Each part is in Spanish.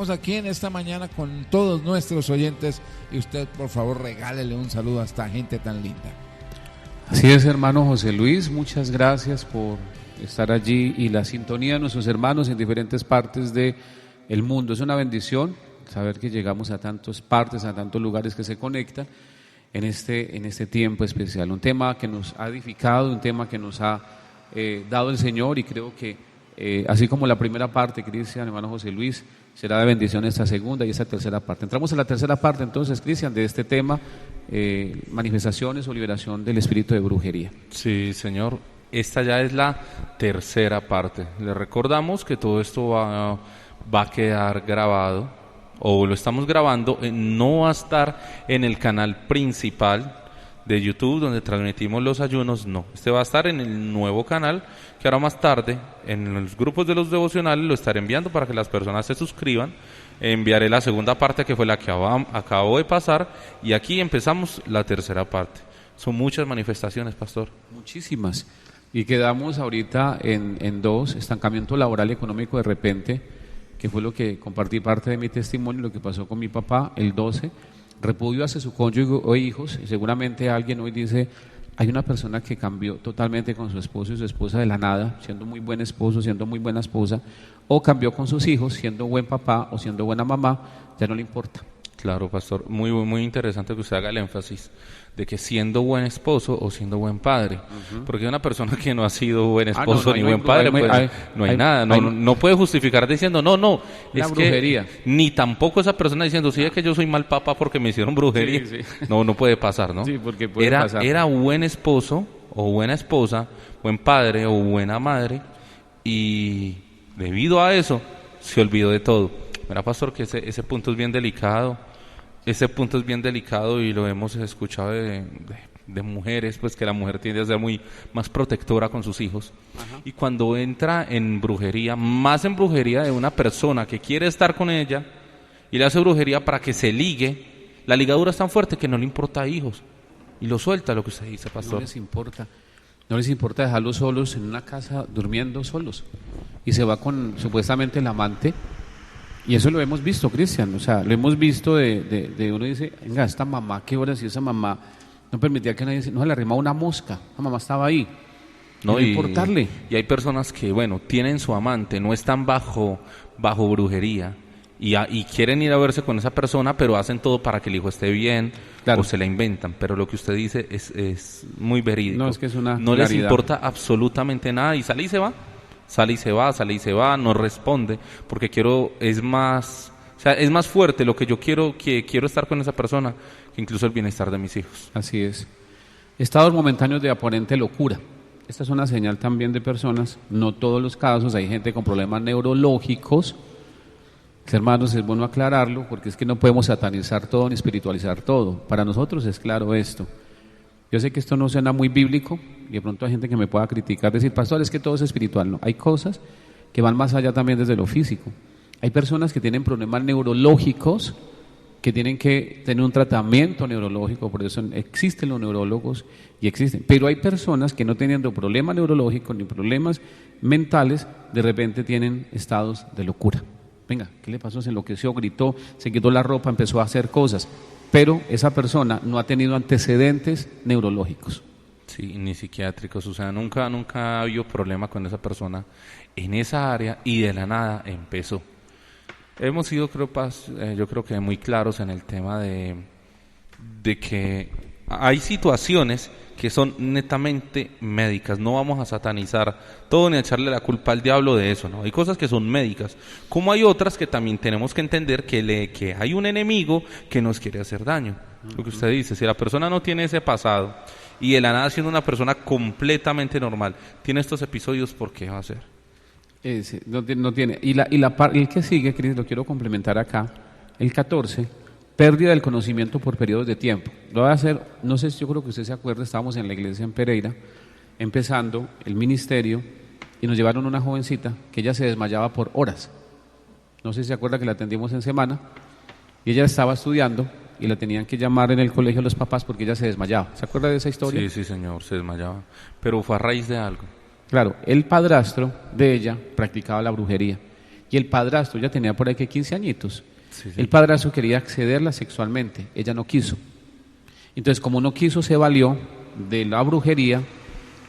estamos aquí en esta mañana con todos nuestros oyentes y usted, por favor, regálele un saludo a esta gente tan linda. Así es, hermano José Luis, muchas gracias por estar allí y la sintonía de nuestros hermanos en diferentes partes del mundo. Es una bendición saber que llegamos a tantas partes, a tantos lugares que se conectan en este tiempo especial. Un tema que nos ha edificado, un tema que nos ha dado el Señor, y creo que así como la primera parte, Cristian, hermano José Luis, será de bendición esta segunda y esta tercera parte. Entramos a la tercera parte entonces, Cristian, de este tema, manifestaciones o liberación del espíritu de brujería. Sí, señor, esta ya es la tercera parte. Le recordamos que todo esto va a quedar grabado, o lo estamos grabando, no va a estar en el canal principal de YouTube donde transmitimos los ayunos, no. Este va a estar en el nuevo canal que ahora más tarde en los grupos de los devocionales lo estaré enviando para que las personas se suscriban. Enviaré la segunda parte, que fue la que acabo de pasar, y aquí empezamos la tercera parte. Son muchas manifestaciones, pastor. Muchísimas. Y quedamos ahorita en dos: estancamiento laboral y económico de repente, que fue lo que compartí parte de mi testimonio, lo que pasó con mi papá. El 12, repudio hacia su cónyuge o hijos. Y seguramente alguien hoy dice: hay una persona que cambió totalmente con su esposo y su esposa de la nada, siendo muy buen esposo, siendo muy buena esposa, o cambió con sus hijos, siendo buen papá o siendo buena mamá, ya no le importa. Claro, pastor, muy, muy interesante que usted haga el énfasis de que siendo buen esposo o siendo buen padre, porque una persona que no ha sido buen esposo ni buen padre, pues no hay nada, no puede justificar diciendo no, la es brujería. Que ni tampoco esa persona diciendo sí, es que yo soy mal papá porque me hicieron brujería. Sí. No puede pasar, ¿no? Sí, porque puede pasar. Era buen esposo o buena esposa, buen padre o buena madre, y debido a eso se olvidó de todo. Mira, pastor, que ese punto es bien delicado. Ese punto es bien delicado y lo hemos escuchado de mujeres, pues que la mujer tiende a ser más protectora con sus hijos. Ajá. Y cuando entra en brujería, más en brujería de una persona que quiere estar con ella y le hace brujería para que se ligue, la ligadura es tan fuerte que no le importa a hijos y lo suelta, lo que usted dice, pastor. No les importa dejarlos solos en una casa durmiendo solos, y se va con supuestamente el amante. Y eso lo hemos visto, Cristian, o sea, lo hemos visto de uno dice: venga, esta mamá, qué hora, si esa mamá no permitía que nadie, no se le arrimaba una mosca, la mamá estaba ahí, no importarle. Y hay personas que, bueno, tienen su amante, no están bajo brujería, y quieren ir a verse con esa persona, pero hacen todo para que el hijo esté bien, claro, o se la inventan, pero lo que usted dice es muy verídico. No, es que es una no claridad. Les importa absolutamente nada, y sale y se va, no responde, porque es más fuerte lo que yo quiero estar con esa persona que incluso el bienestar de mis hijos. Así es. Estados momentáneos de aparente locura. Esta es una señal también de personas, no todos los casos, hay gente con problemas neurológicos. Hermanos, es bueno aclararlo, porque es que no podemos satanizar todo ni espiritualizar todo. Para nosotros es claro esto. Yo sé que esto no suena muy bíblico, y de pronto hay gente que me pueda criticar, decir: pastor, es que todo es espiritual. No, hay cosas que van más allá también desde lo físico. Hay personas que tienen problemas neurológicos, que tienen que tener un tratamiento neurológico, por eso existen los neurólogos y existen. Pero hay personas que no teniendo problemas neurológicos ni problemas mentales, de repente tienen estados de locura. Venga, ¿qué le pasó? Se enloqueció, gritó, se quitó la ropa, empezó a hacer cosas. Pero esa persona no ha tenido antecedentes neurológicos. Sí, ni psiquiátricos, o sea, nunca ha habido problema con esa persona en esa área, y de la nada empezó. Hemos sido, yo creo que muy claros en el tema de que hay situaciones que son netamente médicas. No vamos a satanizar todo ni a echarle la culpa al diablo de eso, ¿no? Hay cosas que son médicas, como hay otras que también tenemos que entender que hay un enemigo que nos quiere hacer daño. Lo que usted dice, si la persona no tiene ese pasado y de la nada, siendo una persona completamente normal, tiene estos episodios, ¿por qué va a ser? No tiene. El que sigue, Cris, lo quiero complementar acá, el 14, pérdida del conocimiento por periodos de tiempo. Lo voy a hacer, no sé si yo creo que usted se acuerda, estábamos en la iglesia en Pereira, empezando el ministerio, y nos llevaron una jovencita que ella se desmayaba por horas. No sé si se acuerda que la atendimos en semana, y ella estaba estudiando, y la tenían que llamar en el colegio los papás porque ella se desmayaba. ¿Se acuerda de esa historia? Sí, señor, se desmayaba, pero fue a raíz de algo. Claro, el padrastro de ella practicaba la brujería. Y el padrastro, ya tenía por ahí que 15 añitos, Sí, sí. el padrastro quería accederla sexualmente, ella no quiso. Entonces, como no quiso, se valió de la brujería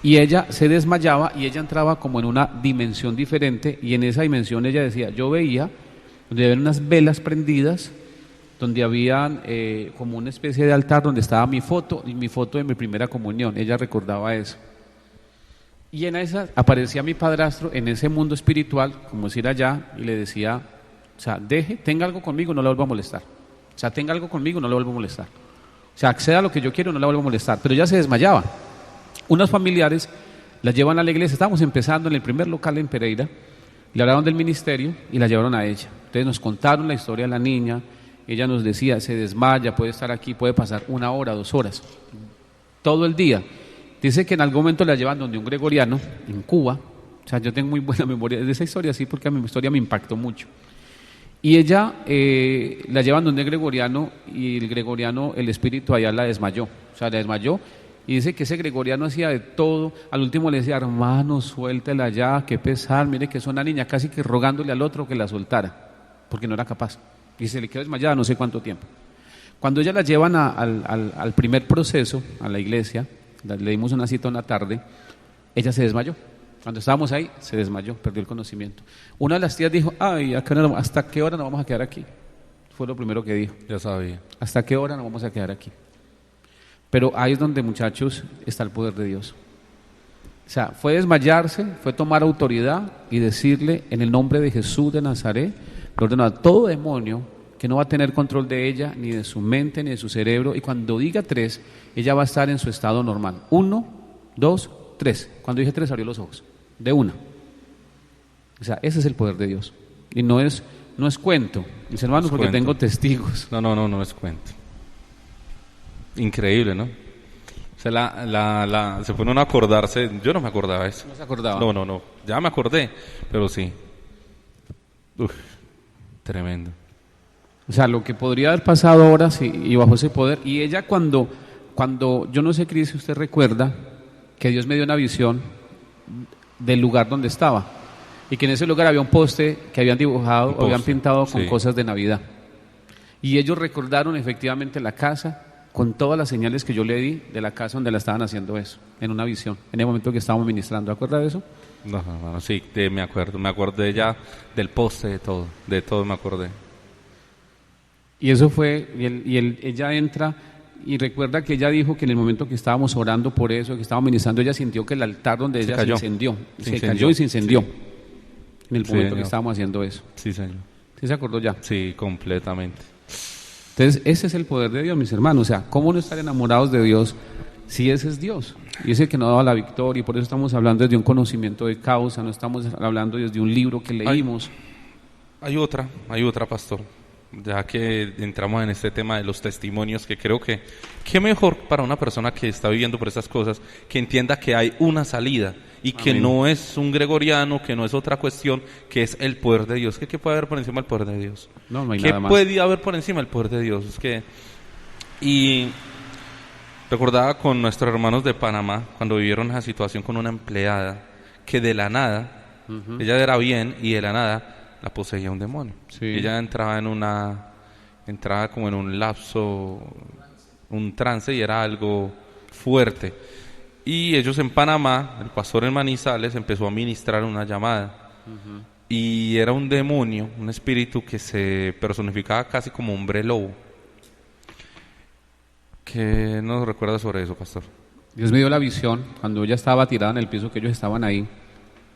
y ella se desmayaba y ella entraba como en una dimensión diferente, y en esa dimensión ella decía, yo veía donde había unas velas prendidas, donde había como una especie de altar donde estaba mi foto y mi foto de mi primera comunión. Ella recordaba eso. Y en esa aparecía mi padrastro en ese mundo espiritual, como decir allá, y le decía, o sea, tenga algo conmigo, no la vuelva a molestar. O sea, tenga algo conmigo, no la vuelva a molestar. O sea, acceda a lo que yo quiero, no la vuelva a molestar. Pero ella se desmayaba. Unos familiares la llevan a la iglesia, estábamos empezando en el primer local en Pereira, le hablaron del ministerio y la llevaron a ella. Entonces nos contaron la historia de la niña, ella nos decía, se desmaya, puede estar aquí, puede pasar 1 hora, 2 horas, todo el día. Dice que en algún momento la llevan donde un gregoriano, en Cuba, o sea, yo tengo muy buena memoria de esa historia, sí, porque a mi historia me impactó mucho. Y ella la llevan donde el gregoriano, y el gregoriano, el espíritu allá la desmayó, o sea, la desmayó, y dice que ese gregoriano hacía de todo, al último le decía, hermano, suéltela ya, qué pesar, mire que es una niña, casi que rogándole al otro que la soltara, porque no era capaz, y se le quedó desmayada no sé cuánto tiempo. Cuando ella la llevan al primer proceso, a la iglesia, le dimos una cita una tarde, ella se desmayó. Cuando estábamos ahí, se desmayó, perdió el conocimiento. Una de las tías dijo, ay, ¿hasta qué hora nos vamos a quedar aquí? Fue lo primero que dijo. Ya sabía. ¿Hasta qué hora nos vamos a quedar aquí? Pero ahí es donde, muchachos, está el poder de Dios. O sea, fue desmayarse, fue tomar autoridad y decirle, en el nombre de Jesús de Nazaret, le ordeno a todo demonio que no va a tener control de ella, ni de su mente, ni de su cerebro, y cuando diga 3, ella va a estar en su estado normal. 1, 2, 3. Cuando dije 3, abrió los ojos. De una. O sea, ese es el poder de Dios. Y no es cuento, mis hermanos, porque cuento. tengo testigos. No es cuento. Increíble, ¿no? O sea, se pone uno a acordarse. Yo no me acordaba de eso. No se acordaba. No. Ya me acordé, pero sí. Uf, tremendo. O sea, lo que podría haber pasado ahora sí, y bajo ese poder. Y ella cuando yo no sé, Cris, si usted recuerda que Dios me dio una visión del lugar donde estaba, y que en ese lugar había un poste que habían dibujado, o habían pintado con cosas de Navidad. Y ellos recordaron efectivamente la casa con todas las señales que yo le di de la casa donde la estaban haciendo eso, en una visión, en el momento que estábamos ministrando. ¿De acuerdo de eso? No, sí, me acordé ya del poste, de todo me acordé. Y eso fue, ella entra y recuerda que ella dijo que en el momento que estábamos orando por eso, que estábamos ministrando, ella sintió que el altar donde ella se incendió, cayó y se incendió, sí. En el momento que estábamos haciendo eso. Sí, señor. ¿Sí se acordó ya? Sí, completamente. Entonces, ese es el poder de Dios, mis hermanos. O sea, ¿cómo no estar enamorados de Dios si ese es Dios? Y ese que nos daba la victoria, y por eso estamos hablando desde un conocimiento de causa, no estamos hablando desde un libro que leímos. Hay otra, pastor. Ya que entramos en este tema de los testimonios, que creo que qué mejor para una persona que está viviendo por estas cosas, que entienda que hay una salida y que no es un gregoriano, que no es otra cuestión, que es el poder de Dios. ¿Qué puede haber por encima del poder de Dios? No hay ¿Qué nada más. puede haber por encima del poder de Dios? Y recordaba con nuestros hermanos de Panamá, cuando vivieron esa situación con una empleada, que de la nada, ella era bien, y de la nada la poseía un demonio. Sí. Ella entraba como en un lapso, un trance, y era algo fuerte. Y ellos en Panamá, el pastor en Manizales empezó a ministrar una llamada. Y era un demonio, un espíritu que se personificaba casi como hombre lobo. ¿Qué nos recuerda sobre eso, pastor? Dios me dio la visión cuando ella estaba tirada en el piso, que ellos estaban ahí.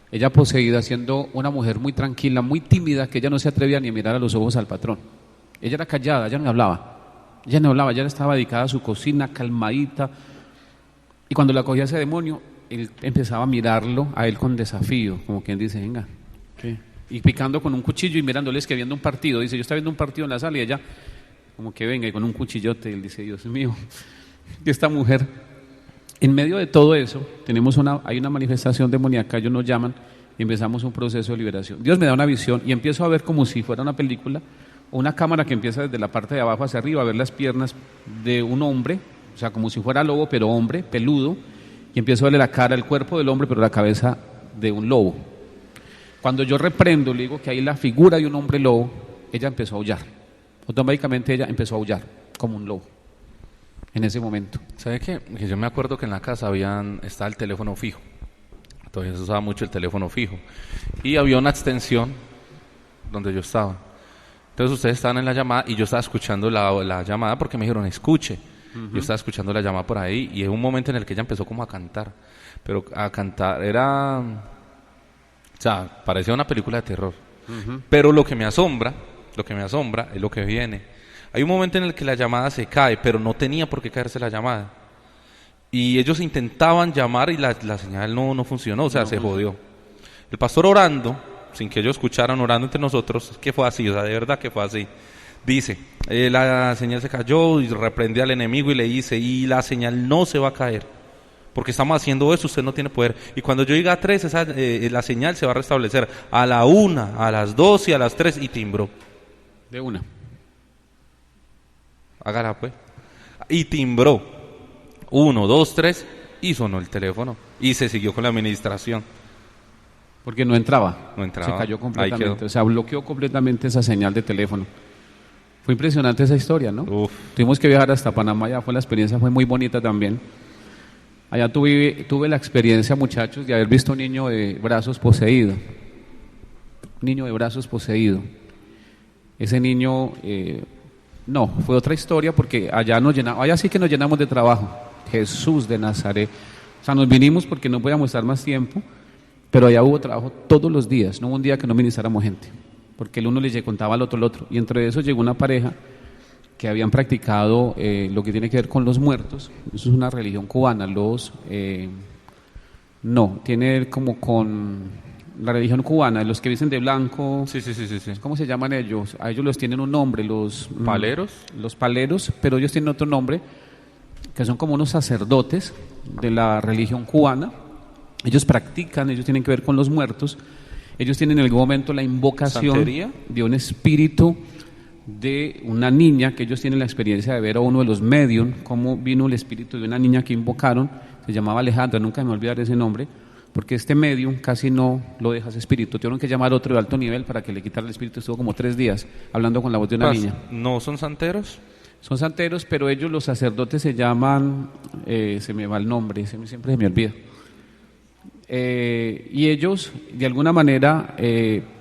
Ella poseída, siendo una mujer muy tranquila, muy tímida, que ella no se atrevía ni a mirar a los ojos al patrón. Ella era callada, ella no hablaba. Ella estaba dedicada a su cocina, calmadita. Y cuando la cogía ese demonio, él empezaba a mirarlo a él con desafío, como quien dice, venga, ¿qué? Y picando con un cuchillo y mirándoles que viendo un partido. Dice, yo estaba viendo un partido en la sala, y ella, como que venga, y con un cuchillote. Él dice, Dios mío, esta mujer. En medio de todo eso, hay una manifestación demoníaca, ellos nos llaman, y empezamos un proceso de liberación. Dios me da una visión, y empiezo a ver como si fuera una película, una cámara que empieza desde la parte de abajo hacia arriba, a ver las piernas de un hombre, o sea, como si fuera lobo, pero hombre, peludo, y empiezo a verle la cara, el cuerpo del hombre, pero la cabeza de un lobo. Cuando yo reprendo, le digo que hay la figura de un hombre lobo, ella empezó a aullar. Automáticamente ella empezó a aullar como un lobo en ese momento. ¿Sabe qué? Que yo me acuerdo que en la casa estaba el teléfono fijo. Todavía se usaba mucho el teléfono fijo. Y había una extensión donde yo estaba. Entonces ustedes estaban en la llamada y yo estaba escuchando la llamada porque me dijeron, escuche. Yo estaba escuchando la llamada por ahí y en un momento en el que ella empezó como a cantar. Pero a cantar era... O sea, parecía una película de terror. Pero lo que me asombra es lo que viene. Hay un momento en el que la llamada se cae, pero no tenía por qué caerse la llamada. Y ellos intentaban llamar y la señal no funcionó, o sea, se jodió. El pastor orando, sin que ellos escucharan, orando entre nosotros, que fue así, o sea, de verdad que fue así. Dice, la señal se cayó y reprende al enemigo y le dice, y la señal no se va a caer, porque estamos haciendo eso, usted no tiene poder. Y cuando yo llegue a 3, la señal se va a restablecer a la 1, a las 2 y a las 3, y timbró. De una. Hágala pues. Y timbró. 1, 2, 3, y sonó el teléfono. Y se siguió con la administración. Porque no entraba. No entraba. Se cayó completamente. O sea, bloqueó completamente esa señal de teléfono. Fue impresionante esa historia, ¿no? Uf. Tuvimos que viajar hasta Panamá, ya la experiencia fue muy bonita también. Allá tuve la experiencia, muchachos, de haber visto un niño de brazos poseído. Un niño de brazos poseído. Ese niño, no, fue otra historia porque allá sí que nos llenamos de trabajo. Jesús de Nazaret. O sea, nos vinimos porque no podíamos estar más tiempo, pero allá hubo trabajo todos los días. No hubo un día que no ministráramos gente, porque el uno le contaba al otro el otro. Y entre eso llegó una pareja que habían practicado lo que tiene que ver con los muertos. Eso es una religión cubana. No, tiene como con la religión cubana, los que visten de blanco. Sí. ¿Cómo se llaman ellos? A ellos les tienen un nombre, los ¿Paleros? Los paleros, pero ellos tienen otro nombre, que son como unos sacerdotes de la religión cubana. Ellos practican, ellos tienen que ver con los muertos. Ellos tienen en algún momento la invocación ¿Santería? de un espíritu de una niña, que ellos tienen la experiencia de ver a uno de los medium, cómo vino el espíritu de una niña que invocaron, se llamaba Alejandra, nunca me voy a olvidar ese nombre, porque este medium casi no lo deja ese espíritu. Tuvieron que llamar a otro de alto nivel para que le quitara el espíritu. Estuvo como 3 días hablando con la voz de una niña. ¿No son santeros? Son santeros, pero ellos, los sacerdotes, se llaman, se me va el nombre, siempre se me olvida. Y ellos, de alguna manera,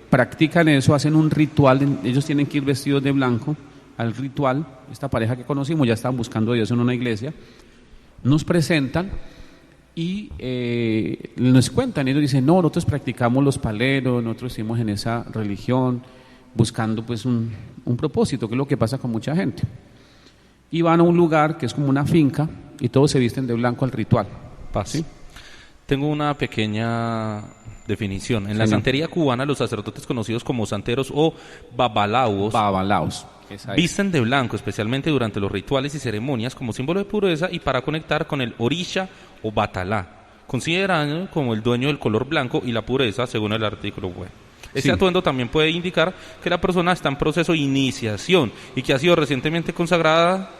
practican eso, hacen un ritual. Ellos tienen que ir vestidos de blanco al ritual. Esta pareja que conocimos ya estaban buscando a Dios en una iglesia. Nos presentan y nos cuentan. Ellos dicen, no, nosotros practicamos los paleros, nosotros estuvimos en esa religión buscando pues un propósito, que es lo que pasa con mucha gente. Y van a un lugar que es como una finca y todos se visten de blanco al ritual. ¿Sí? Tengo una pequeña definición. En la santería cubana, los sacerdotes conocidos como santeros o babalaos visten de blanco, especialmente durante los rituales y ceremonias, como símbolo de pureza y para conectar con el orisha o batalá, considerado como el dueño del color blanco y la pureza, según el artículo web. Este atuendo también puede indicar que la persona está en proceso de iniciación y que ha sido recientemente consagrada.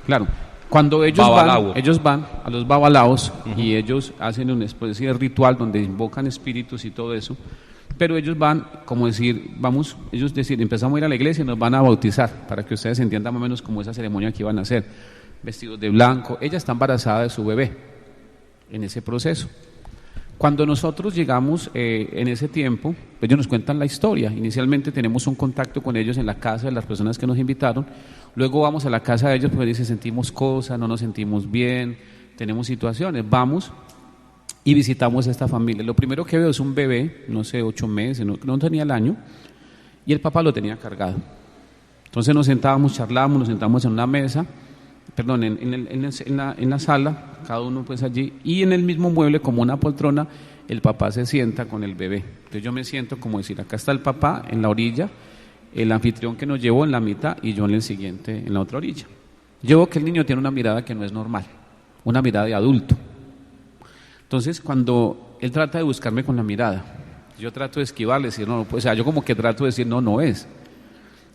Claro. Cuando ellos van a los babalaos y ellos hacen una especie de ritual donde invocan espíritus y todo eso, pero ellos van, como decir, empezamos a ir a la iglesia y nos van a bautizar, para que ustedes entiendan más o menos como esa ceremonia que iban a hacer, vestidos de blanco. Ella está embarazada de su bebé en ese proceso. Cuando nosotros llegamos en ese tiempo, ellos nos cuentan la historia. Inicialmente tenemos un contacto con ellos en la casa de las personas que nos invitaron. Luego vamos a la casa de ellos porque dicen, sentimos cosas, no nos sentimos bien, tenemos situaciones. Vamos y visitamos a esta familia. Lo primero que veo es un bebé, no sé, 8 meses, no tenía el año, y el papá lo tenía cargado. Entonces nos sentábamos, charlábamos, nos sentamos en una mesa, en la sala, cada uno pues allí, y en el mismo mueble, como una poltrona, el papá se sienta con el bebé. Entonces yo me siento como decir, acá está el papá en la orilla, el anfitrión que nos llevó en la mitad y yo en el siguiente, en la otra orilla. Yo veo que el niño tiene una mirada que no es normal, una mirada de adulto. Entonces cuando él trata de buscarme con la mirada, yo trato de esquivarle, decir no, pues, o sea, yo como que trato de decir no es.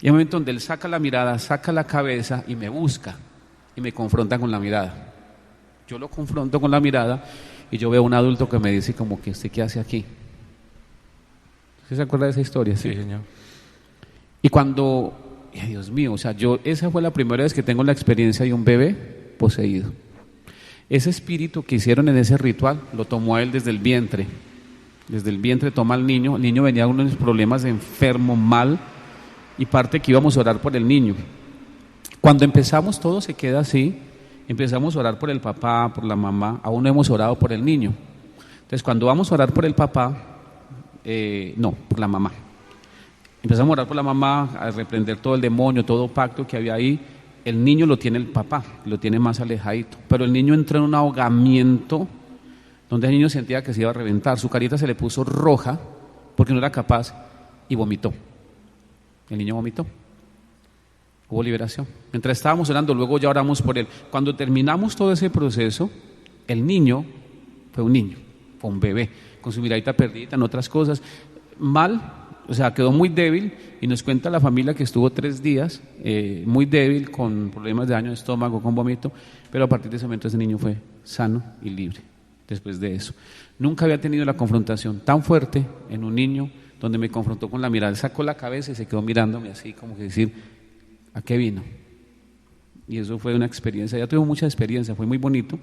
Y hay un momento donde él saca la mirada, saca la cabeza y me busca y me confronta con la mirada. Yo lo confronto con la mirada y yo veo a un adulto que me dice como que ¿usted qué hace aquí? ¿Sí se acuerda de esa historia? Sí, señor. Y cuando, ay, Dios mío, o sea, esa fue la primera vez que tengo la experiencia de un bebé poseído. Ese espíritu que hicieron en ese ritual lo tomó a él desde el vientre. Desde el vientre toma al niño. El niño venía con unos problemas de enfermo, mal, y parte que íbamos a orar por el niño. Cuando empezamos todo se queda así. Empezamos a orar por el papá, por la mamá. Aún no hemos orado por el niño. Entonces, cuando vamos a orar por el papá, no, por la mamá. Empezamos a orar por la mamá, a reprender todo el demonio, todo pacto que había ahí. El niño lo tiene el papá, lo tiene más alejadito. Pero el niño entró en un ahogamiento donde el niño sentía que se iba a reventar. Su carita se le puso roja porque no era capaz y vomitó. El niño vomitó. Hubo liberación. Mientras estábamos orando, luego ya oramos por él. Cuando terminamos todo ese proceso, el niño fue un niño, fue un bebé, con su miradita perdida en otras cosas, mal, o sea, quedó muy débil, y nos cuenta la familia que estuvo 3 días, muy débil, con problemas de daño de estómago, con vómito, pero a partir de ese momento ese niño fue sano y libre, después de eso. Nunca había tenido la confrontación tan fuerte en un niño, donde me confrontó con la mirada. Él sacó la cabeza y se quedó mirándome así, como que decir, ¿a qué vino? Y eso fue una experiencia, ya tuve mucha experiencia, fue muy bonito,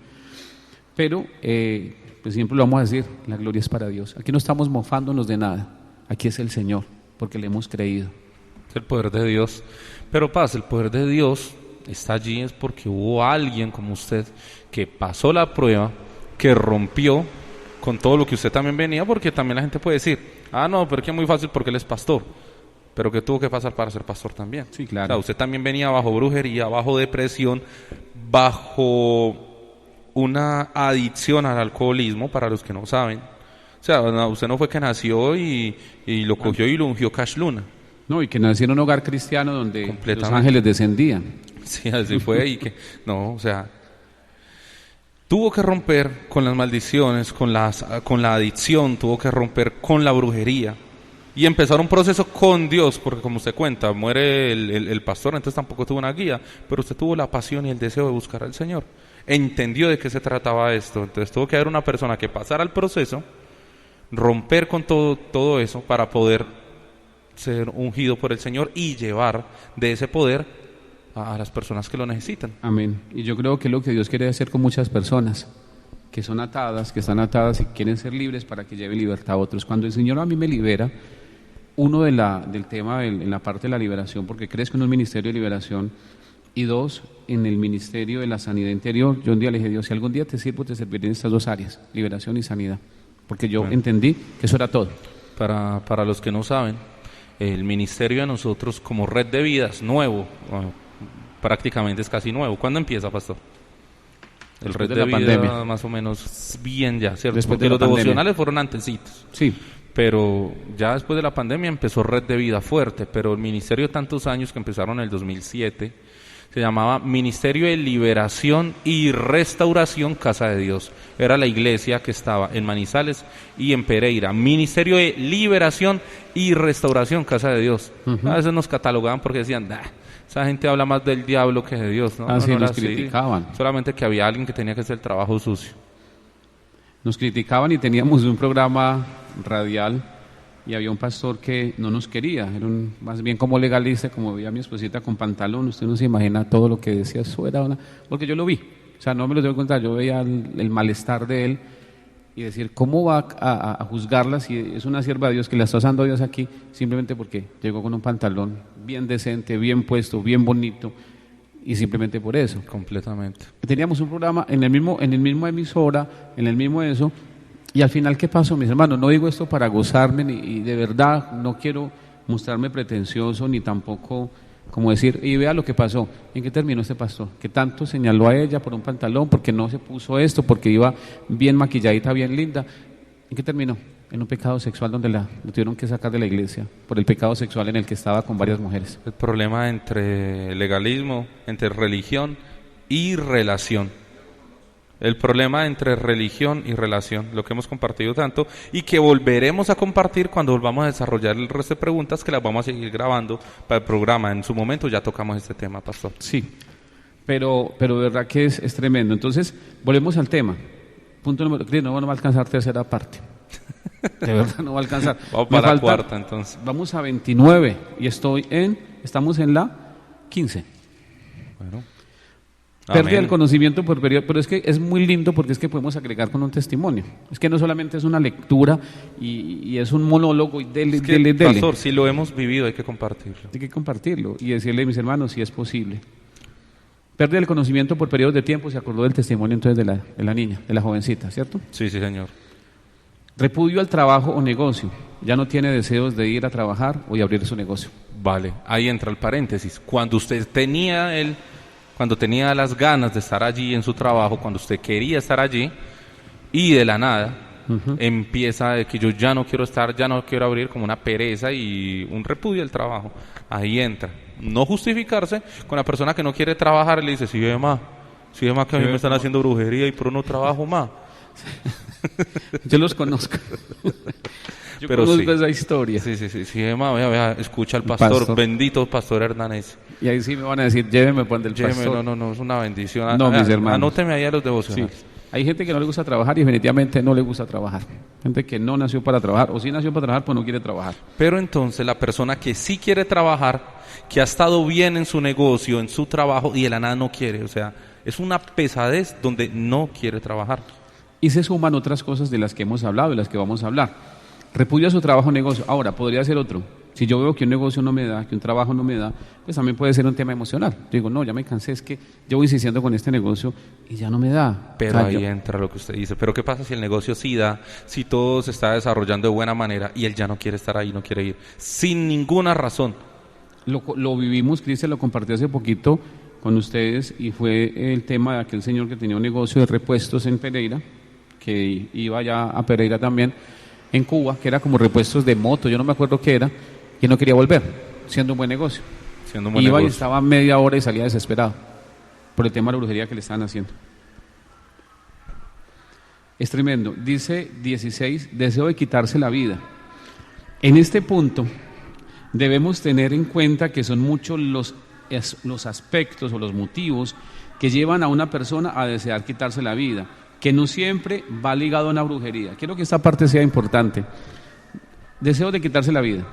pero pues siempre lo vamos a decir, la gloria es para Dios. Aquí no estamos mofándonos de nada, aquí es el Señor, porque le hemos creído. Es el poder de Dios. Pero paz, el poder de Dios está allí es porque hubo alguien como usted que pasó la prueba, que rompió con todo lo que usted también venía, porque también la gente puede decir, no, pero es que es muy fácil porque él es pastor. Pero que tuvo que pasar para ser pastor también. Sí, claro. O sea, usted también venía bajo brujería, bajo depresión, bajo una adicción al alcoholismo, para los que no saben. O sea, usted no fue que nació y lo cogió y lo ungió Cash Luna. No, y que nació en un hogar cristiano donde los ángeles descendían. Sí, así fue. Y que, no, o sea, tuvo que romper con las maldiciones, con la adicción, tuvo que romper con la brujería. Y empezar un proceso con Dios, porque como usted cuenta, muere el pastor, entonces tampoco tuvo una guía, pero usted tuvo la pasión y el deseo de buscar al Señor. Entendió de qué se trataba esto, entonces tuvo que haber una persona que pasara el proceso, romper con todo eso para poder ser ungido por el Señor y llevar de ese poder a las personas que lo necesitan. Amén. Y yo creo que es lo que Dios quiere hacer con muchas personas que son atadas, que están atadas y quieren ser libres para que lleve libertad a otros. Cuando el Señor a mí me libera, uno del tema en la parte de la liberación, porque crezco en un ministerio de liberación, y 2, en el ministerio de la sanidad interior. Yo un día le dije, Dios, si algún día te sirvo, te serviré en estas 2 áreas, liberación y sanidad, porque yo entendí que eso era todo. Para los que no saben, el ministerio de nosotros como Red de Vida es nuevo, prácticamente es casi nuevo. ¿Cuándo empieza, pastor? El Red de Vida pandemia. Más o menos bien ya, ¿cierto? Después porque de los pandemia. devocionales fueron antecitos. Sí. Pero ya después de la pandemia empezó Red de Vida fuerte, pero el ministerio de tantos años que empezaron en el 2007 se llamaba Ministerio de Liberación y Restauración Casa de Dios. Era la iglesia que estaba en Manizales y en Pereira. Ministerio de Liberación y Restauración Casa de Dios. A veces nos catalogaban porque decían, esa gente habla más del diablo que de Dios. No, sí, no nos criticaban. Solamente que había alguien que tenía que hacer el trabajo sucio. Nos criticaban y teníamos un programa radial y había un pastor que no nos quería, era más bien como legalista, como veía a mi esposita con pantalón. Usted no se imagina todo lo que decía, eso era porque yo lo vi, o sea, no me lo debo contar, yo veía el malestar de él y decir, ¿cómo va a juzgarla si es una sierva de Dios que la está usando Dios aquí simplemente porque llegó con un pantalón bien decente, bien puesto, bien bonito, y simplemente por eso? Completamente. Teníamos un programa en el mismo emisora, en el mismo eso. Y al final, ¿qué pasó, mis hermanos? No digo esto para gozarme, y de verdad no quiero mostrarme pretencioso, ni tampoco como decir, y vea lo que pasó. ¿En qué terminó este pastor? Que tanto señaló a ella por un pantalón, porque no se puso esto, porque iba bien maquilladita, bien linda. ¿En qué terminó? En un pecado sexual donde lo tuvieron que sacar de la iglesia, por el pecado sexual en el que estaba con varias mujeres. El problema entre legalismo, entre religión y relación. El problema entre religión y relación, lo que hemos compartido tanto y que volveremos a compartir cuando volvamos a desarrollar el resto de preguntas, que las vamos a seguir grabando para el programa. En su momento ya tocamos este tema, pastor. Sí, pero de verdad que es tremendo. Entonces, volvemos al tema. Punto número 3, no van a alcanzar tercera parte. De verdad no va a alcanzar. Vamos Me para la falta- cuarta, entonces. Vamos a 29 y estamos en la 15. Bueno. Pérdida Amén. del conocimiento por periodo, pero es que es muy lindo porque es que podemos agregar con un testimonio. Es que no solamente es una lectura y es un monólogo y dele, Es que, dele. pastor, si lo hemos vivido hay que compartirlo. Hay que compartirlo y decirle a mis hermanos si es posible. Pérdida del conocimiento por periodos de tiempo, se acordó del testimonio entonces de la niña, de la jovencita, ¿cierto? Sí, sí, señor. Repudio al trabajo o negocio. Ya no tiene deseos de ir a trabajar o de abrir su negocio. Vale, ahí entra el paréntesis. Cuando tenía las ganas de estar allí en su trabajo, cuando usted quería estar allí y de la nada empieza de que yo ya no quiero estar, ya no quiero abrir, como una pereza y un repudio al trabajo. Ahí entra. No justificarse con la persona que no quiere trabajar y le dice, sí, ma, que a mí me están haciendo brujería y por no trabajo más. Yo los conozco. Yo Pero conozco sí. esa historia. Sí, ma, vea, escucha al pastor, bendito pastor Hernández. Y ahí sí me van a decir, lléveme por del Lléveme, pastor. no, es una bendición. No, mis hermanos. Anóteme ahí a los Sí. devocionales. Hay gente que no le gusta trabajar y definitivamente no le gusta trabajar. Gente que no nació para trabajar o sí nació para trabajar, pues no quiere trabajar. Pero entonces la persona que sí quiere trabajar, que ha estado bien en su negocio, en su trabajo y de la nada no quiere, o sea, es una pesadez donde no quiere trabajar. Y se suman otras cosas de las que hemos hablado, de las que vamos a hablar. Repudia su trabajo o negocio. Ahora, podría ser otro. Si yo veo que un negocio no me da, que un trabajo no me da, pues también puede ser un tema emocional. Yo digo, no, ya me cansé, es que yo voy insistiendo con este negocio y ya no me da. Pero O sea, ahí yo- entra lo que usted dice. Pero ¿qué pasa si el negocio sí da, si todo se está desarrollando de buena manera y él ya no quiere estar ahí, no quiere ir? Sin ninguna razón. Lo vivimos, Cristian, lo compartí hace poquito con ustedes y fue el tema de aquel señor que tenía un negocio de repuestos en Pereira, que iba ya a Pereira también, en Cuba, que era como repuestos de moto, yo no me acuerdo qué era, y no quería volver, siendo un buen negocio. Siendo un buen Iba y negocio. estaba media hora y salía desesperado por el tema de la brujería que le estaban haciendo. Es tremendo. Dice 16, deseo de quitarse la vida. En este punto debemos tener en cuenta que son muchos los aspectos o los motivos que llevan a una persona a desear quitarse la vida, que no siempre va ligado a una brujería. Quiero que esta parte sea importante. Deseo de quitarse la vida.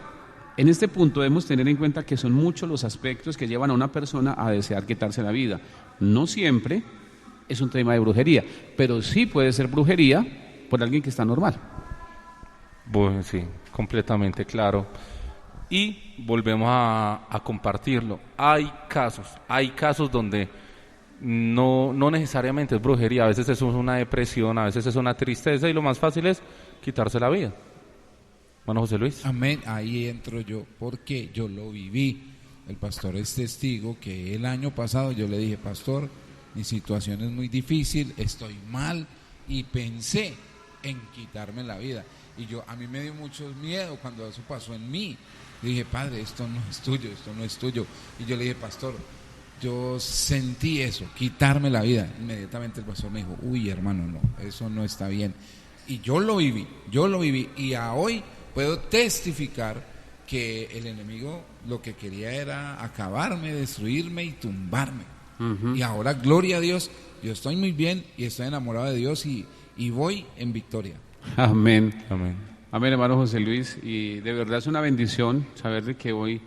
En este punto debemos tener en cuenta que son muchos los aspectos que llevan a una persona a desear quitarse la vida. No siempre es un tema de brujería, pero sí puede ser brujería por alguien que está normal. Bueno, sí, completamente claro. Y volvemos a compartirlo. Hay casos donde no necesariamente es brujería, a veces eso es una depresión, a veces es una tristeza y lo más fácil es quitarse la vida. Bueno, José Luis. Amén, ahí entro yo, porque yo lo viví. El pastor es testigo que el año pasado yo le dije, pastor, mi situación es muy difícil, estoy mal y pensé en quitarme la vida. Y a mí me dio mucho miedo cuando eso pasó en mí. Yo dije, padre, esto no es tuyo, esto no es tuyo. Y yo le dije, pastor, yo sentí eso, quitarme la vida. Inmediatamente el pastor me dijo, uy, hermano, no, eso no está bien. Y yo lo viví. Y a hoy puedo testificar que el enemigo lo que quería era acabarme, destruirme y tumbarme. Y ahora, gloria a Dios, yo estoy muy bien y estoy enamorado de Dios y voy en victoria. Amén. Amén. Amén, hermano José Luis. Y de verdad es una bendición saber de que hoy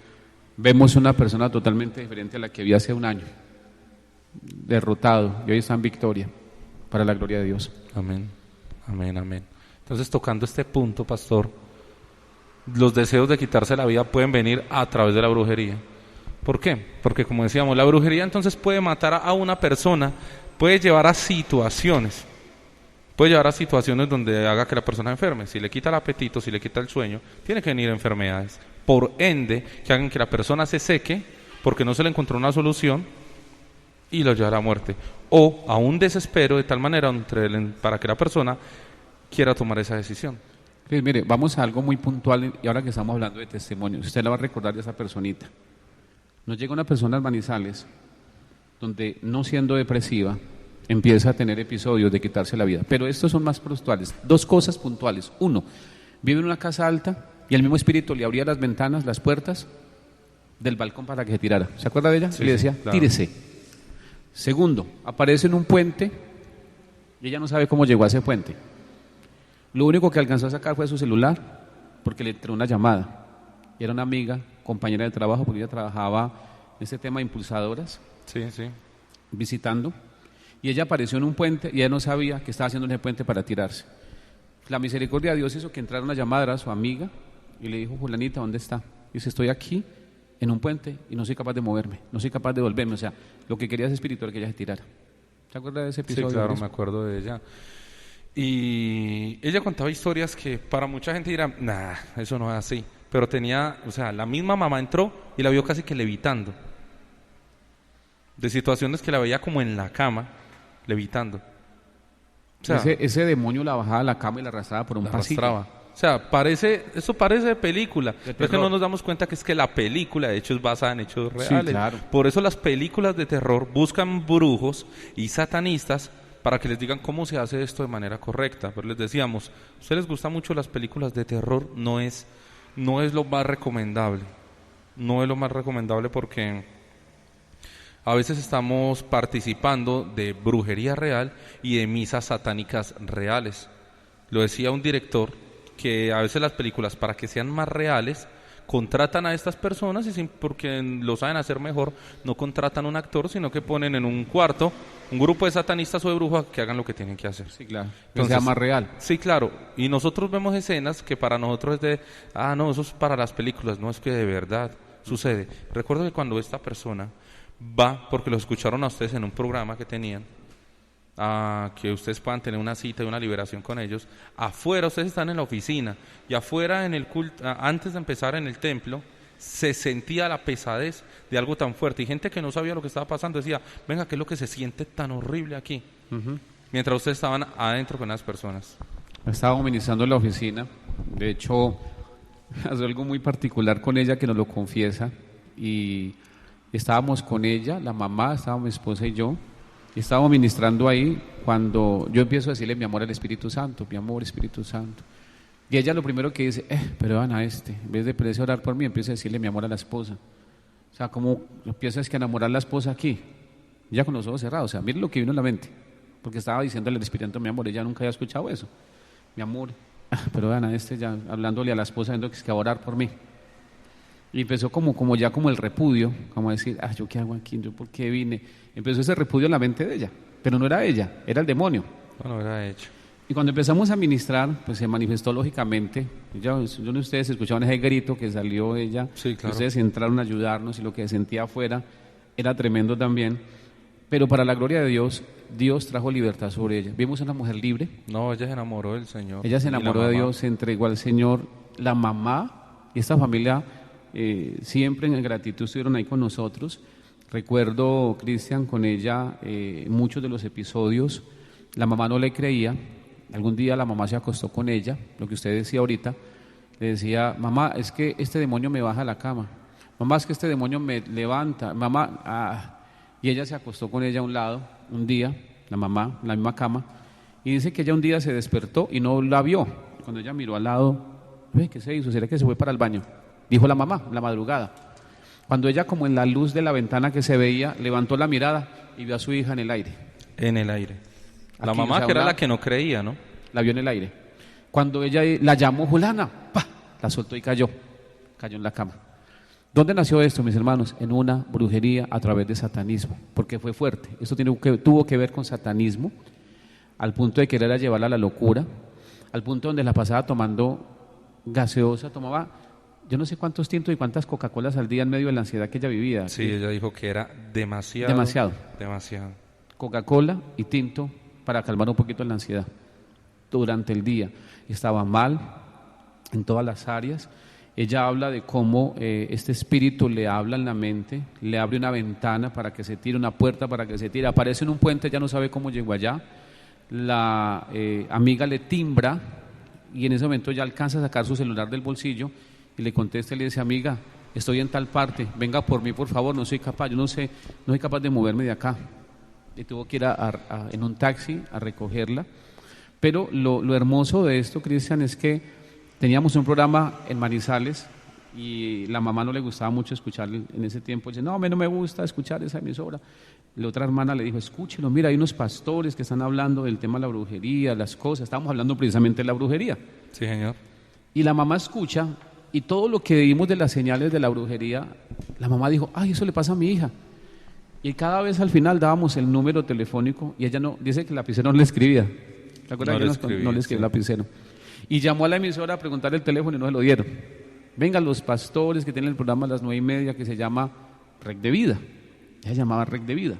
vemos una persona totalmente diferente a la que vi hace un año. Derrotado y hoy está en victoria para la gloria de Dios. Amén. Entonces, tocando este punto, pastor, los deseos de quitarse la vida pueden venir a través de la brujería. ¿Por qué? Porque, como decíamos, la brujería entonces puede matar a una persona, puede llevar a situaciones donde haga que la persona enferme. Si le quita el apetito, si le quita el sueño, tiene que venir enfermedades. Por ende, que hagan que la persona se seque porque no se le encontró una solución y lo lleva a la muerte. O a un desespero de tal manera para que la persona quiera tomar esa decisión. Pues mire, vamos a algo muy puntual y ahora que estamos hablando de testimonios, usted la va a recordar de esa personita. Nos llega una persona al Manizales donde, no siendo depresiva, empieza a tener episodios de quitarse la vida. Pero estos son más puntuales. Dos cosas puntuales. Uno, vive en una casa alta y el mismo espíritu le abría las ventanas, las puertas del balcón para que se tirara. ¿Se acuerda de ella? Sí, y le decía, sí, claro. tírese. Segundo, aparece en un puente y ella no sabe cómo llegó a ese puente. Lo único que alcanzó a sacar fue su celular, porque le entró una llamada. Y era una amiga, compañera de trabajo, porque ella trabajaba en este tema de impulsadoras, Sí, sí. visitando. Y ella apareció en un puente y ella no sabía que estaba haciendo en ese puente para tirarse. La misericordia de Dios hizo que entrara una llamada, era su amiga, y le dijo: Julanita, ¿dónde está? Y dice: estoy aquí en un puente y no soy capaz de moverme, no soy capaz de volverme. O sea, lo que quería es espiritual, que ella se tirara. ¿Se acuerda de ese episodio? Sí, claro, me acuerdo de ella. Y ella contaba historias que para mucha gente dirá, nah, eso no es así. Pero tenía, o sea, la misma mamá entró y la vio casi que levitando. De situaciones que la veía como en la cama, levitando. O sea, ese demonio la bajaba a la cama y la arrastraba por un la pasillo. arrastraba. O sea, eso parece de película. Pero es que terror. no nos damos cuenta que es que la película, de hecho, es basada en hechos reales. claro. Por eso las películas de terror buscan brujos y satanistas para que les digan cómo se hace esto de manera correcta. Pero les decíamos, a ustedes les gustan mucho las películas de terror, no es lo más recomendable. No es lo más recomendable porque a veces estamos participando de brujería real y de misas satánicas reales. Lo decía un director, que a veces las películas, para que sean más reales, contratan a estas personas y porque lo saben hacer mejor, no contratan a un actor, sino que ponen en un cuarto un grupo de satanistas o de brujos que hagan lo que tienen que hacer. Sí, claro. Que Entonces, sea más real. Sí, claro. Y nosotros vemos escenas que para nosotros es de, no, eso es para las películas, no, es que de verdad sucede. Recuerdo que cuando esta persona va, porque lo escucharon a ustedes en un programa que tenían, que ustedes puedan tener una cita y una liberación con ellos, afuera ustedes están en la oficina y afuera en el culto, antes de empezar en el templo, se sentía la pesadez de algo tan fuerte y gente que no sabía lo que estaba pasando decía, venga, ¿qué es lo que se siente tan horrible aquí? Mientras ustedes estaban adentro con las personas. Estábamos ministrando en la oficina. De hecho, hace algo muy particular con ella que nos lo confiesa. Y estábamos con ella, la mamá, estábamos mi esposa y yo. Y estábamos ministrando ahí cuando yo empiezo a decirle mi amor al Espíritu Santo, mi amor Espíritu Santo. Y ella lo primero que dice, pero Ana, en vez de ponerse a orar por mí, empieza a decirle mi amor a la esposa. O sea, como empiezas que a enamorar a la esposa aquí, ya con los ojos cerrados. O sea, mire lo que vino en la mente, porque estaba diciéndole al Espíritu Santo mi amor, ella nunca había escuchado eso. Mi amor, pero Ana, ya hablándole a la esposa, viendo que es que va a orar por mí. Y empezó como el repudio, como decir, ¿yo qué hago aquí? ¿Yo por qué vine? Empezó ese repudio en la mente de ella, pero no era ella, era el demonio. Bueno, era hecho. Y cuando empezamos a ministrar, pues se manifestó lógicamente. Yo no sé si ustedes escuchaban ese grito que salió ella. Sí, claro. Ustedes entraron a ayudarnos y lo que sentía afuera era tremendo también. Pero para la gloria de Dios, Dios trajo libertad sobre ella. Vimos a una mujer libre. No, ella se enamoró del Señor. Ella se enamoró de Dios, se entregó al Señor. La mamá y esta familia siempre en gratitud estuvieron ahí con nosotros. Recuerdo, Cristian, con ella muchos de los episodios. La mamá no le creía. Algún día la mamá se acostó con ella, lo que usted decía ahorita, le decía, mamá, es que este demonio me baja a la cama, mamá, es que este demonio me levanta, mamá, y ella se acostó con ella a un lado, un día, la mamá, en la misma cama, y dice que ella un día se despertó y no la vio. Cuando ella miró al lado, ¿qué se hizo? ¿Será que se fue para el baño? Dijo la mamá, la madrugada. Cuando ella, como en la luz de la ventana que se veía, levantó la mirada y vio a su hija en el aire. En el aire. La Aquí, mamá, o sea, que era la que no creía, ¿no? La vio en el aire. Cuando ella la llamó Julana, ¡pah!, la soltó y cayó en la cama. ¿Dónde nació esto, mis hermanos? En una brujería a través de satanismo, porque fue fuerte. Esto tuvo que ver con satanismo, al punto de querer llevarla a la locura, al punto donde la pasaba tomando gaseosa, tomaba yo no sé cuántos tintos y cuántas Coca-Colas al día en medio de la ansiedad que ella vivía. Sí, ella dijo que era demasiado. Demasiado. Coca-Cola y tinto para calmar un poquito la ansiedad durante el día. Estaba mal en todas las áreas. Ella habla de cómo este espíritu le habla en la mente, le abre una ventana para que se tire, una puerta para que se tire, aparece en un puente, ya no sabe cómo llegó allá. La amiga le timbra y en ese momento ya alcanza a sacar su celular del bolsillo y le contesta y le dice, amiga, estoy en tal parte, venga por mí por favor, no soy capaz, no soy capaz de moverme de acá. Y tuvo que ir en un taxi a recogerla. Pero lo hermoso de esto, Cristian, es que teníamos un programa en Manizales y la mamá no le gustaba mucho escuchar en ese tiempo. Dice, no, a mí no me gusta escuchar esa emisora. La otra hermana le dijo, escúchelo, mira, hay unos pastores que están hablando del tema de la brujería, las cosas. Estábamos hablando precisamente de la brujería. Sí, señor. Y la mamá escucha, y todo lo que vimos de las señales de la brujería, la mamá dijo, ay, eso le pasa a mi hija. Y cada vez al final dábamos el número telefónico, y ella no, dice que el lapicero no le escribía. ¿Te acuerdas que no le escribió el lapicero? Y llamó a la emisora a preguntar el teléfono y no se lo dieron. Vengan los pastores que tienen el programa a las 9:30 que se llama Rec de Vida. Ella llamaba Rec de Vida.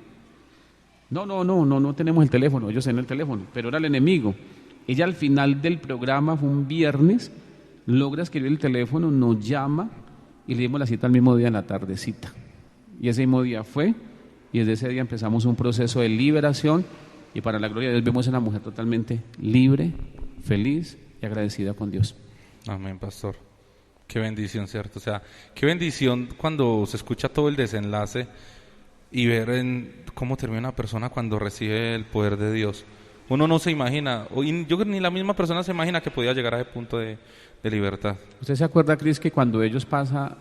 No tenemos el teléfono, ellos tenían el teléfono, pero era el enemigo. Ella al final del programa, fue un viernes, logra escribir el teléfono, nos llama y le dimos la cita el mismo día en la tardecita. Y ese mismo día fue, y desde ese día empezamos un proceso de liberación, y para la gloria de Dios vemos a una mujer totalmente libre, feliz y agradecida con Dios. Amén, pastor. Qué bendición, ¿cierto? O sea, qué bendición cuando se escucha todo el desenlace y ver cómo termina una persona cuando recibe el poder de Dios. Uno no se imagina, yo creo que ni la misma persona se imagina que podía llegar a ese punto de libertad. ¿Usted se acuerda, Cris, que cuando ellos pasan,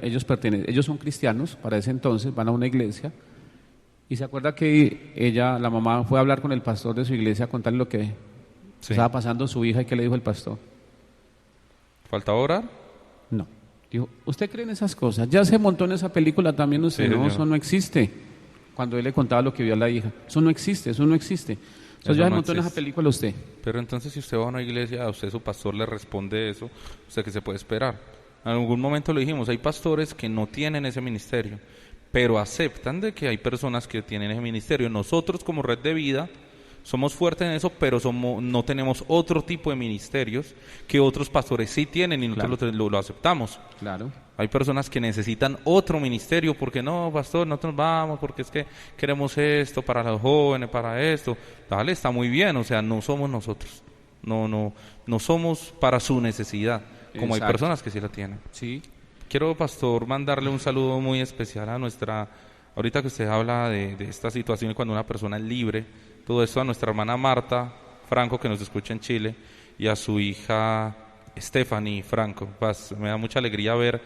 ellos son cristianos, para ese entonces van a una iglesia, y se acuerda que la mamá fue a hablar con el pastor de su iglesia a contarle lo que estaba pasando su hija, y qué le dijo el pastor? ¿Falta orar? No. Dijo, ¿usted cree en esas cosas? Ya se montó en esa película también usted, sí, no, eso no existe. Cuando él le contaba lo que vio a la hija, eso no existe. Entonces ya se montó en esa película usted. Pero entonces si usted va a una iglesia, a usted su pastor le responde eso, ¿usted qué se puede esperar? En algún momento lo dijimos, hay pastores que no tienen ese ministerio, pero aceptan de que hay personas que tienen ese ministerio. Nosotros como Red de Vida somos fuertes en eso, pero no tenemos otro tipo de ministerios que otros pastores sí tienen, y nosotros lo aceptamos. Claro. Hay personas que necesitan otro ministerio, porque no, pastor, nosotros vamos, porque es que queremos esto para los jóvenes, para esto. Dale, está muy bien, o sea, no somos nosotros. No somos para su necesidad, como hay personas que sí la tienen. Sí. Quiero, pastor, mandarle un saludo muy especial a ahorita que usted habla de esta situación, cuando una persona es libre, todo esto, a nuestra hermana Marta Franco, que nos escucha en Chile, y a su hija Stephanie Franco. Me da mucha alegría ver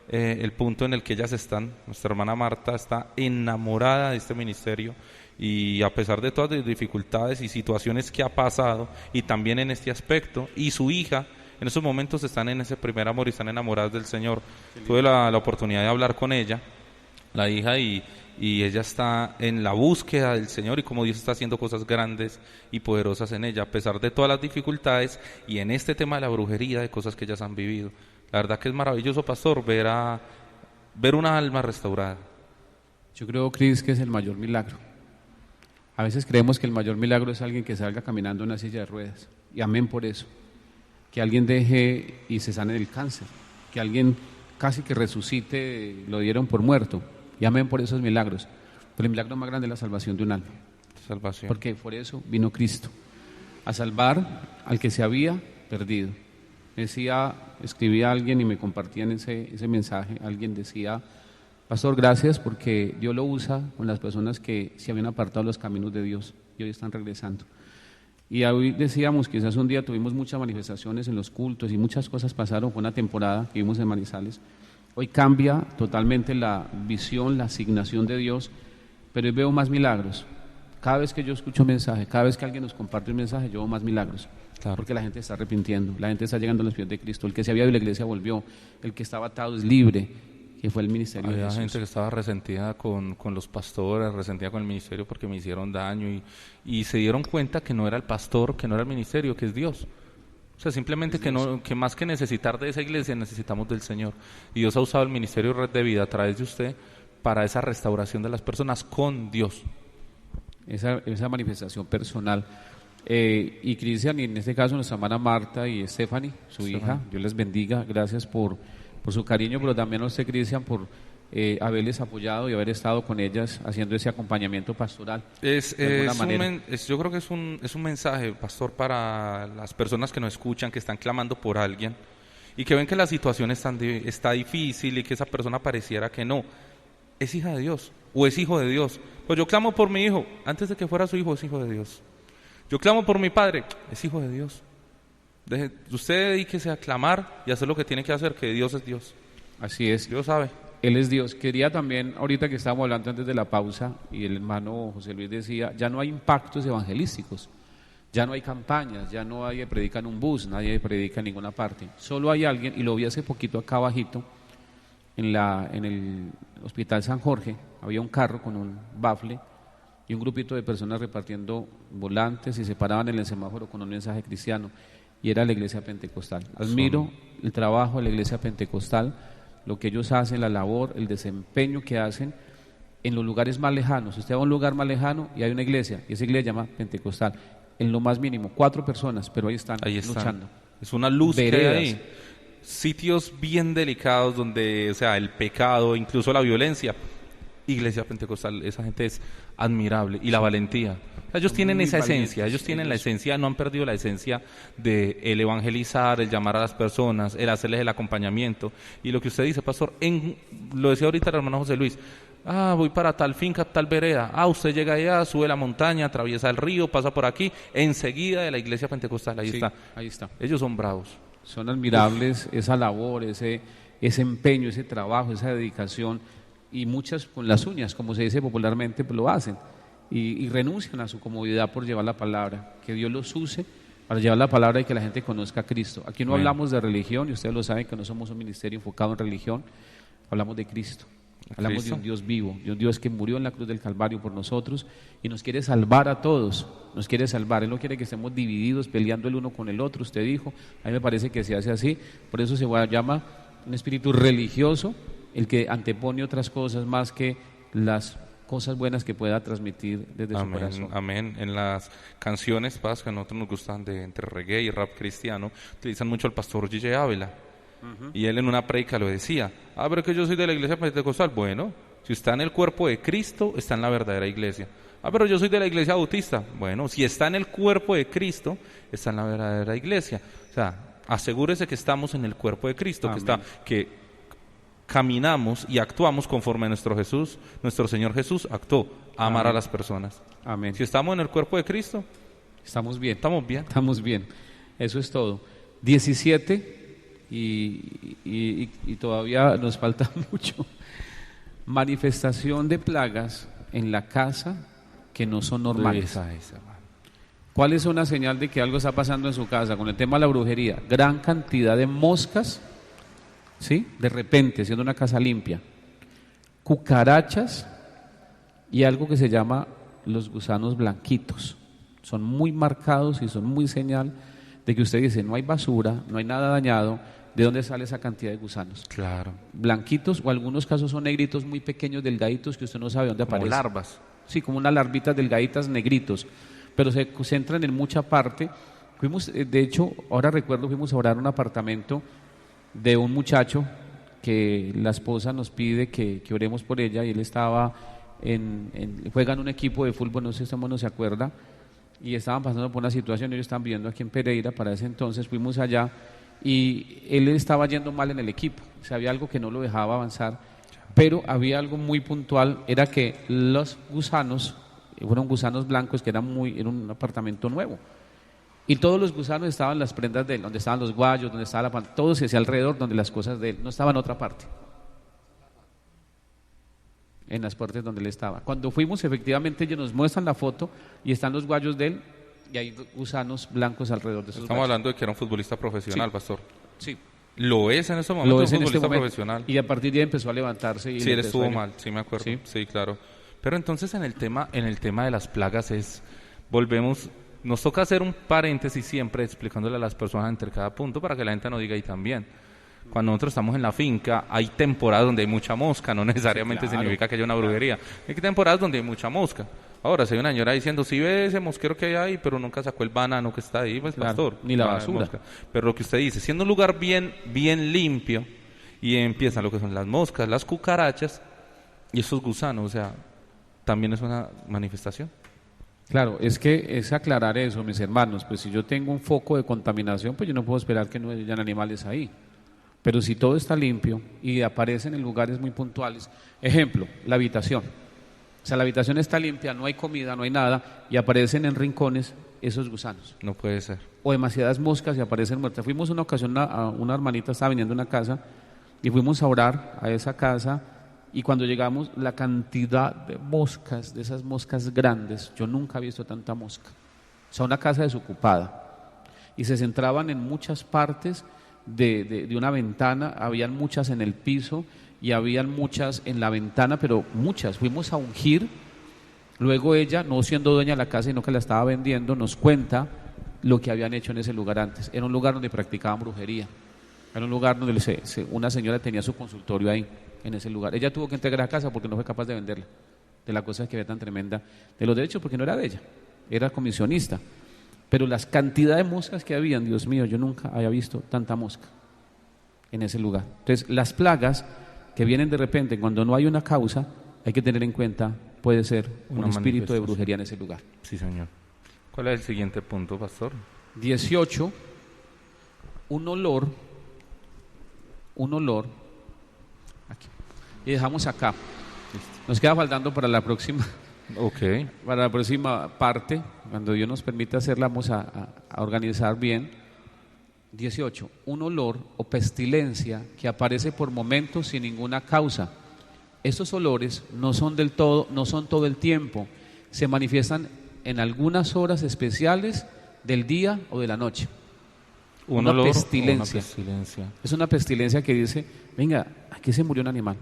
el punto en el que ellas están. Nuestra hermana Marta está enamorada de este ministerio, y a pesar de todas las dificultades y situaciones que ha pasado, y también en este aspecto, y su hija, en esos momentos están en ese primer amor y están enamoradas del Señor. Tuve la oportunidad de hablar con ella, la hija, y ella está en la búsqueda del Señor, y como Dios está haciendo cosas grandes y poderosas en ella, a pesar de todas las dificultades, y en este tema de la brujería, de cosas que ellas han vivido. La verdad que es maravilloso, pastor, ver una alma restaurada. Yo creo, Cris, que es el mayor milagro. A veces creemos que el mayor milagro es alguien que salga caminando en una silla de ruedas, y amén por eso. Que alguien deje y se sane del cáncer, que alguien casi que resucite, lo dieron por muerto, y amén por esos milagros. Pero el milagro más grande es la salvación de un alma. Salvación. Porque por eso vino Cristo, a salvar al que se había perdido. Escribía a alguien y me compartían ese mensaje. Alguien decía, pastor, gracias porque Dios lo usa con las personas que se habían apartado los caminos de Dios y hoy están regresando. Y hoy decíamos, quizás un día tuvimos muchas manifestaciones en los cultos y muchas cosas pasaron, fue una temporada que vimos en Manizales. Hoy cambia totalmente la visión, la asignación de Dios, pero hoy veo más milagros. Cada vez que yo escucho un mensaje, cada vez que alguien nos comparte un mensaje, yo veo más milagros. Claro. Porque la gente está arrepintiendo, la gente está llegando a los pies de Cristo. El que se había ido de la iglesia volvió, el que estaba atado es libre, que fue el ministerio de Jesús. Había gente que estaba resentida con los pastores, resentida con el ministerio porque me hicieron daño, y se dieron cuenta que no era el pastor, que no era el ministerio, que es Dios. O sea, simplemente que más que necesitar de esa iglesia, necesitamos del Señor. Y Dios ha usado el ministerio Red de Vida a través de usted para esa restauración de las personas con Dios. Esa manifestación personal. Y Cristian, y en este caso nuestra hermana Marta y Stephanie, su hija, Dios les bendiga, gracias por su cariño, pero también a usted, Cristian, por haberles apoyado y haber estado con ellas haciendo ese acompañamiento pastoral. Yo creo que es un mensaje, pastor, para las personas que nos escuchan, que están clamando por alguien y que ven que la situación está difícil y que esa persona pareciera que no. Es hija de Dios o es hijo de Dios. Pues yo clamo por mi hijo, antes de que fuera su hijo, es hijo de Dios. Yo clamo por mi padre, es hijo de Dios. Usted dedíquese a clamar y hacer lo que tiene que hacer, que Dios es Dios. Así es. Dios sabe. Él es Dios. Quería también, ahorita que estábamos hablando antes de la pausa, y el hermano José Luis decía, ya no hay impactos evangelísticos, ya no hay campañas, ya no hay predica en un bus, nadie predica en ninguna parte. Solo hay alguien, y lo vi hace poquito acá abajito, en el Hospital San Jorge, había un carro con un bafle y un grupito de personas repartiendo volantes y se paraban en el semáforo con un mensaje cristiano, y era la iglesia pentecostal. Admiro el trabajo de la iglesia pentecostal, lo que ellos hacen, la labor, el desempeño que hacen en los lugares más lejanos. Usted va a un lugar más lejano y hay una iglesia, y esa iglesia se llama pentecostal, en lo más mínimo, 4 personas, pero ahí están luchando. Es una luz que Veredas. hay ahí. Sitios bien delicados donde, o sea, el pecado, incluso la violencia. Iglesia pentecostal, esa gente es admirable. Y la valentía. O sea, ellos tienen esa esencia, ellos tienen la esencia, no han perdido la esencia de el evangelizar, el llamar a las personas, el hacerles el acompañamiento. Y lo que usted dice, pastor, lo decía ahorita el hermano José Luis, voy para tal finca, tal vereda, usted llega allá, sube la montaña, atraviesa el río, pasa por aquí, enseguida de la iglesia pentecostal, ahí está. Ahí está. Ellos son bravos. Son admirables esa labor, ese empeño, ese trabajo, esa dedicación, y muchas con las uñas, como se dice popularmente, pues lo hacen y renuncian a su comodidad por llevar la palabra. Que Dios los use para llevar la palabra y que la gente conozca a Cristo. Aquí no hablamos de religión, y ustedes lo saben que no somos un ministerio enfocado en religión, hablamos de Cristo. Hablamos de un Dios vivo, de un Dios que murió en la cruz del Calvario por nosotros y nos quiere salvar a todos, nos quiere salvar. Él no quiere que estemos divididos, peleando el uno con el otro. Usted dijo, a mí me parece que se hace así, por eso se llama un espíritu religioso, el que antepone otras cosas más que las cosas buenas que pueda transmitir desde su corazón. Amén. En las canciones, que a nosotros nos gustan de entre reggae y rap cristiano, utilizan mucho al pastor Gille Ávila. Y él en una predica lo decía, pero que yo soy de la iglesia pentecostal. Bueno, si está en el cuerpo de Cristo, está en la verdadera iglesia. Pero yo soy de la iglesia bautista. Bueno, si está en el cuerpo de Cristo, está en la verdadera iglesia. O sea, asegúrese que estamos en el cuerpo de Cristo, que caminamos y actuamos conforme a nuestro Señor Jesús actuó, amar a las personas. Amén. Si estamos en el cuerpo de Cristo, estamos bien. Estamos bien. Eso es todo. 17 y todavía nos falta mucho. Manifestación de plagas en la casa que no son normales. ¿Cuál es una señal de que algo está pasando en su casa? Con el tema de la brujería, gran cantidad de moscas, ¿sí? De repente, siendo una casa limpia, cucarachas y algo que se llama los gusanos blanquitos. Son muy marcados y son muy señal de que usted dice, no hay basura, no hay nada dañado. ¿De dónde sale esa cantidad de gusanos? Claro. Blanquitos, o algunos casos son negritos, muy pequeños, delgaditos, que usted no sabe dónde aparecen. Como larvas. Sí, como unas larvitas delgaditas, negritos, pero se concentran en mucha parte. Fuimos, de hecho, ahora recuerdo, fuimos a orar un apartamento de un muchacho que la esposa nos pide que oremos por ella, y él estaba juega en un equipo de fútbol, no sé si no se acuerda, y estaban pasando por una situación. Ellos estaban viviendo aquí en Pereira para ese entonces. Fuimos allá y él estaba yendo mal en el equipo, o sea, había algo que no lo dejaba avanzar, pero había algo muy puntual, era que los gusanos fueron gusanos blancos, que era un apartamento nuevo, y todos los gusanos estaban en las prendas de él, donde estaban los guayos, donde estaba todo se hacía alrededor, donde las cosas de él, no estaban en otra parte, en las partes donde él estaba. Cuando fuimos, efectivamente ellos nos muestran la foto y están los guayos de él, y hay gusanos blancos alrededor de esos Estamos guayos. hablando de que era un futbolista profesional, Sí. pastor. Sí. Lo es en este momento, Lo es un en este futbolista momento, profesional. y a partir de ahí empezó a levantarse. Y Sí, él empezó estuvo a ir. mal, sí me acuerdo. Sí. Sí, claro. Pero entonces en el tema de las plagas volvemos, nos toca hacer un paréntesis siempre explicándole a las personas entre cada punto para que la gente no diga y también. Cuando nosotros estamos en la finca, hay temporadas donde hay mucha mosca, no necesariamente claro. significa que haya una brujería. Hay temporadas donde hay mucha mosca. Ahora, si hay una señora diciendo, sí ve ese mosquero que hay ahí, pero nunca sacó el banano que está ahí, pues Claro, pastor. ni la no hay basura. mosca. Pero lo que usted dice, siendo un lugar bien limpio, y empiezan lo que son las moscas, las cucarachas y esos gusanos, o sea, también es una manifestación. Claro, es aclarar eso, mis hermanos. Pues si yo tengo un foco de contaminación, pues yo no puedo esperar que no hayan animales ahí. Pero si todo está limpio y aparecen en lugares muy puntuales, ejemplo, la habitación. O sea, la habitación está limpia, no hay comida, no hay nada, y aparecen en rincones esos gusanos. No puede ser. O demasiadas moscas y aparecen muertas. Fuimos una ocasión, una hermanita estaba viniendo a una casa y fuimos a orar a esa casa, y cuando llegamos, la cantidad de moscas, de esas moscas grandes, yo nunca he visto tanta mosca. O sea, una casa desocupada, y se centraban en muchas partes de una ventana, habían muchas en el piso y habían muchas en la ventana, pero muchas. Fuimos a ungir. Luego ella, no siendo dueña de la casa, sino que la estaba vendiendo, nos cuenta lo que habían hecho en ese lugar antes. Era un lugar donde practicaban brujería. Era un lugar donde una señora tenía su consultorio ahí, en ese lugar. Ella tuvo que entregar la casa porque no fue capaz de venderla, de la cosa que había tan tremenda de los derechos, porque no era de ella, era comisionista. Pero las cantidades de moscas que habían, Dios mío, yo nunca había visto tanta mosca en ese lugar. Entonces, las plagas que vienen de repente cuando no hay una causa, hay que tener en cuenta, puede ser un espíritu de brujería en ese lugar. Sí, señor. ¿Cuál es el siguiente punto, pastor? 18, un olor, aquí, y dejamos acá. Nos queda faltando para la próxima. Okay. Para la próxima parte, cuando Dios nos permita hacerla, vamos a organizar bien. 18, un olor o pestilencia que aparece por momentos sin ninguna causa. Estos olores no son todo el tiempo, se manifiestan en algunas horas especiales del día o de la noche. Una pestilencia. Es una pestilencia que dice, venga, aquí se murió un animal,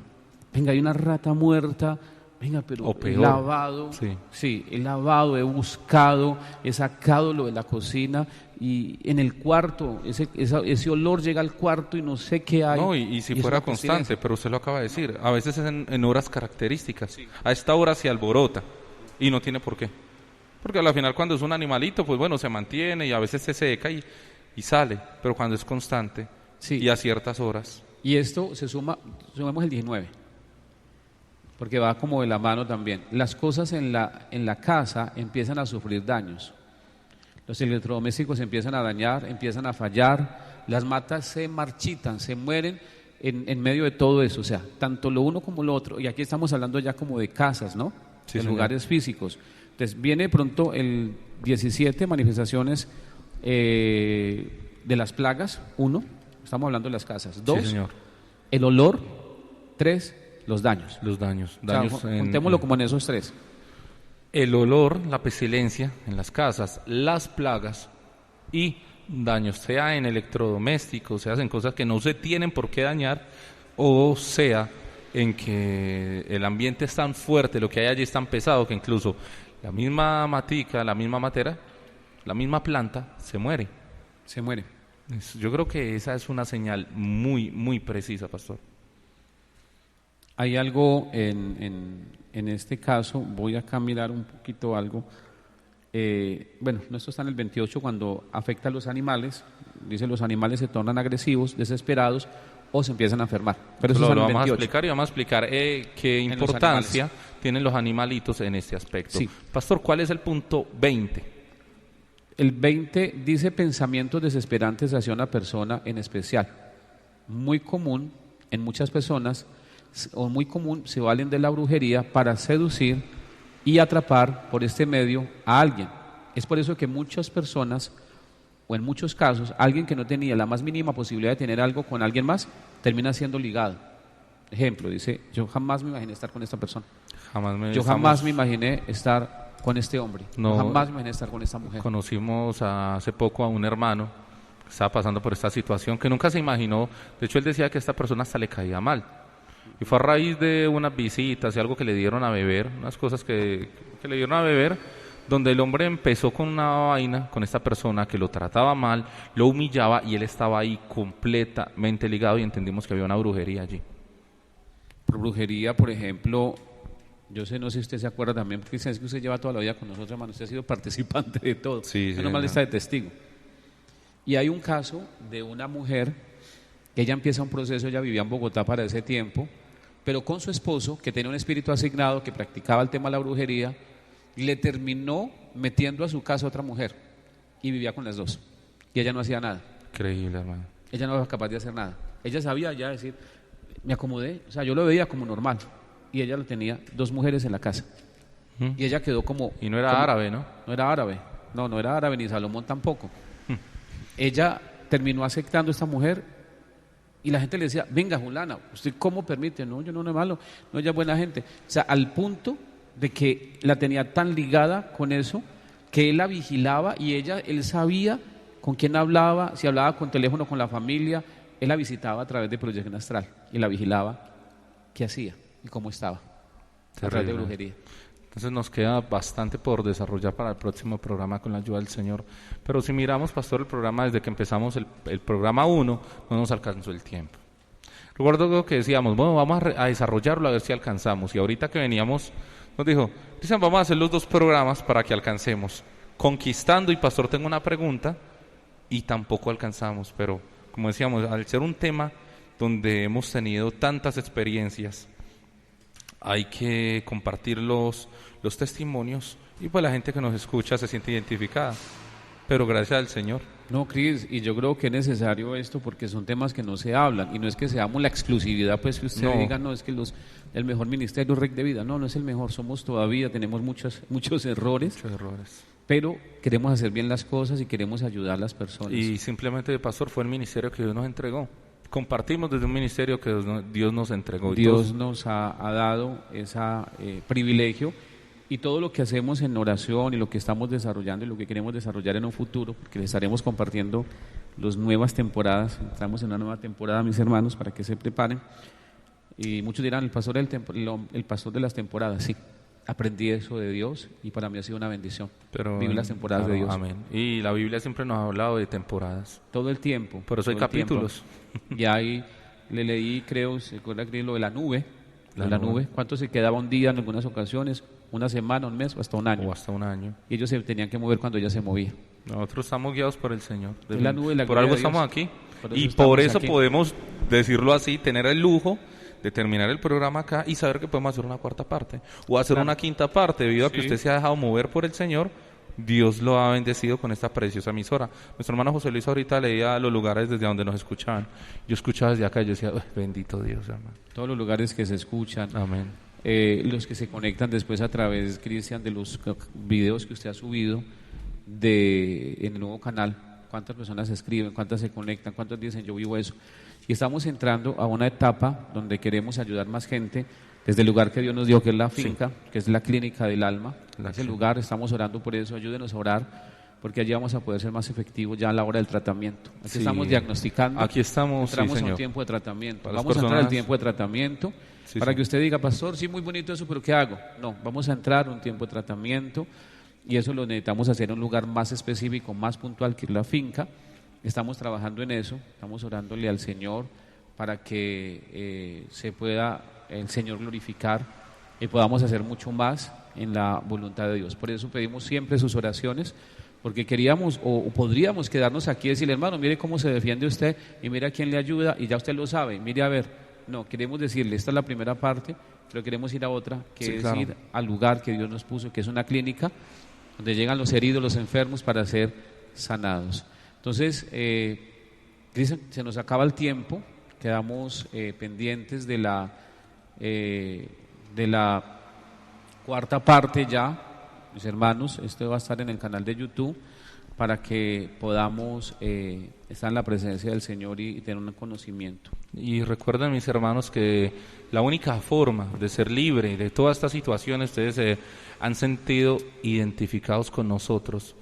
venga, hay una rata muerta, venga, pero he lavado, sí, he lavado, he buscado, he sacado lo de la cocina, y en el cuarto, ese olor llega al cuarto y no sé qué hay. No, y si fuera constante, pero usted lo acaba de decir, a veces es en horas características. Sí. A esta hora se alborota y no tiene por qué. Porque al final cuando es un animalito, pues bueno, se mantiene y a veces se seca y sale, pero cuando es constante y a ciertas horas. Y esto sumamos el 19, porque va como de la mano también. Las cosas en la casa empiezan a sufrir daños. Los electrodomésticos se empiezan a dañar, empiezan a fallar, las matas se marchitan, se mueren en medio de todo eso. O sea, tanto lo uno como lo otro. Y aquí estamos hablando ya como de casas, ¿no? Sí, de señor. Lugares físicos. Entonces viene pronto el 17, manifestaciones de las plagas. 1, estamos hablando de las casas. 2, sí, señor. El olor. 3, los daños. Los daños. O sea, contémoslo como en esos 3. El olor, la pestilencia en las casas, las plagas y daños, sea en electrodomésticos, sea en cosas que no se tienen por qué dañar, o sea en que el ambiente es tan fuerte, lo que hay allí es tan pesado que incluso la misma matica, la misma matera, la misma planta se muere. Se muere. Yo creo que esa es una señal muy, muy precisa, pastor. Hay algo en este caso, voy acá a mirar un poquito algo. Bueno, esto está en el 28, cuando afecta a los animales. Dice, los animales se tornan agresivos, desesperados o se empiezan a enfermar. Pero eso lo vamos a explicar, y vamos a explicar qué importancia tienen los animalitos en este aspecto. Sí. Pastor, ¿cuál es el punto 20? El 20 dice pensamientos desesperantes hacia una persona en especial. Muy común en muchas personas, o muy común, se valen de la brujería para seducir y atrapar por este medio a alguien. Es por eso que muchas personas, o en muchos casos, alguien que no tenía la más mínima posibilidad de tener algo con alguien más, termina siendo ligado. Ejemplo, dice, yo jamás me imaginé estar con esta persona. Jamás me imaginé estar con este hombre. Jamás me imaginé estar con esta mujer. Conocimos hace poco a un hermano que estaba pasando por esta situación, que nunca se imaginó. De hecho, él decía que a esta persona hasta le caía mal. Y fue a raíz de unas visitas y algo que le dieron a beber, unas cosas que le dieron a beber, donde el hombre empezó con una vaina con esta persona que lo trataba mal, lo humillaba, y él estaba ahí completamente ligado, y entendimos que había una brujería allí. Por brujería, por ejemplo, yo no sé si usted se acuerda también, porque es que usted lleva toda la vida con nosotros, hermano, usted ha sido participante de todo, sí, no nomás está de testigo. Y hay un caso de una mujer que ella empieza un proceso, ella vivía en Bogotá para ese tiempo, pero con su esposo, que tenía un espíritu asignado, que practicaba el tema de la brujería, le terminó metiendo a su casa a otra mujer, y vivía con las dos, y ella no hacía nada. Increíble, hermano. Ella no era capaz de hacer nada. Ella sabía ya decir, me acomodé, o sea, yo lo veía como normal, y ella lo tenía 2 mujeres en la casa, y ella quedó como... Y no era árabe, ¿no? No era árabe, no era árabe, ni Salomón tampoco. Ella terminó aceptando a esta mujer, Y la gente le decía, venga, Julana, ¿usted cómo permite? No, yo no es malo, no, ella es buena gente. O sea, al punto de que la tenía tan ligada con eso, que él la vigilaba y él sabía con quién hablaba, si hablaba con teléfono con la familia, él la visitaba a través de proyección astral y la vigilaba qué hacía y cómo estaba, a través de brujería. Entonces nos queda bastante por desarrollar para el próximo programa con la ayuda del Señor. Pero si miramos, pastor, el programa desde que empezamos el programa 1, no nos alcanzó el tiempo. Recuerdo que decíamos, bueno, vamos a desarrollarlo a ver si alcanzamos. Y ahorita que veníamos, nos dijo, dicen, vamos a hacer los 2 programas para que alcancemos. Conquistando, y pastor, tengo una pregunta, y tampoco alcanzamos. Pero, como decíamos, al ser un tema donde hemos tenido tantas experiencias, hay que compartir los testimonios y pues la gente que nos escucha se siente identificada, pero gracias al Señor. No, Cris, y yo creo que es necesario esto porque son temas que no se hablan y no es que seamos la exclusividad, pues que usted diga, no, es que el mejor ministerio Rec de Vida, no es el mejor, somos todavía, tenemos muchos errores. Muchos errores. Pero queremos hacer bien las cosas y queremos ayudar a las personas. Y simplemente, pastor, fue el ministerio que Dios nos entregó. Compartimos desde un ministerio que Dios nos entregó. Dios nos ha dado ese privilegio y todo lo que hacemos en oración y lo que estamos desarrollando y lo que queremos desarrollar en un futuro, porque les estaremos compartiendo las nuevas temporadas. Estamos en una nueva temporada, mis hermanos, para que se preparen. Y muchos dirán, el pastor de las temporadas, sí. Aprendí eso de Dios y para mí ha sido una bendición. Vivir las temporadas de Dios. Amén. Y la Biblia siempre nos ha hablado de temporadas. Todo el tiempo. Por eso hay capítulos. Y ahí le leí, creo, ¿se acuerda que lo de la nube? La nube. ¿Cuánto se quedaba un día en algunas ocasiones? ¿Una semana, un mes o hasta un año? O hasta un año. Y ellos se tenían que mover cuando ella se movía. Nosotros estamos guiados por el Señor. La nube, la por algo estamos aquí. Y por eso podemos decirlo así, tener el lujo de terminar el programa acá y saber que podemos hacer una 4ª parte o hacer una 5ª parte debido a que usted se ha dejado mover por el Señor. Dios lo ha bendecido con esta preciosa emisora. Nuestro hermano José Luis ahorita leía los lugares desde donde nos escuchaban. Yo escuchaba desde acá y yo decía, bendito Dios, hermano. Todos los lugares que se escuchan. Amén. Los que se conectan después a través, Cristian, de los videos que usted ha subido en el nuevo canal. ¿Cuántas personas se escriben? ¿Cuántas se conectan? ¿Cuántos dicen yo vivo eso? Y estamos entrando a una etapa donde queremos ayudar más gente desde el lugar que Dios nos dio, que es la finca, que es la clínica del alma. Ese lugar, estamos orando por eso, ayúdenos a orar, porque allí vamos a poder ser más efectivos ya a la hora del tratamiento. Aquí estamos diagnosticando. Aquí entramos a un tiempo de tratamiento. Vamos a entrar al tiempo de tratamiento para que usted diga, pastor, sí, muy bonito eso, pero ¿qué hago? No, vamos a entrar a un tiempo de tratamiento y eso lo necesitamos hacer en un lugar más específico, más puntual, que es la finca. Estamos trabajando en eso, estamos orándole al Señor para que se pueda el Señor glorificar y podamos hacer mucho más en la voluntad de Dios. Por eso pedimos siempre sus oraciones, porque queríamos o podríamos quedarnos aquí y decirle, hermano, mire cómo se defiende usted y mire a quién le ayuda y ya usted lo sabe, mire a ver. No, queremos decirle, esta es la primera parte, pero queremos ir a otra, que es ir al lugar que Dios nos puso, que es una clínica donde llegan los heridos, los enfermos para ser sanados. Entonces, Cristian, se nos acaba el tiempo, quedamos pendientes de la 4ª parte ya, mis hermanos. Esto va a estar en el canal de YouTube para que podamos estar en la presencia del Señor y tener un conocimiento. Y recuerden, mis hermanos, que la única forma de ser libre de todas estas situaciones, ustedes se han sentido identificados con nosotros.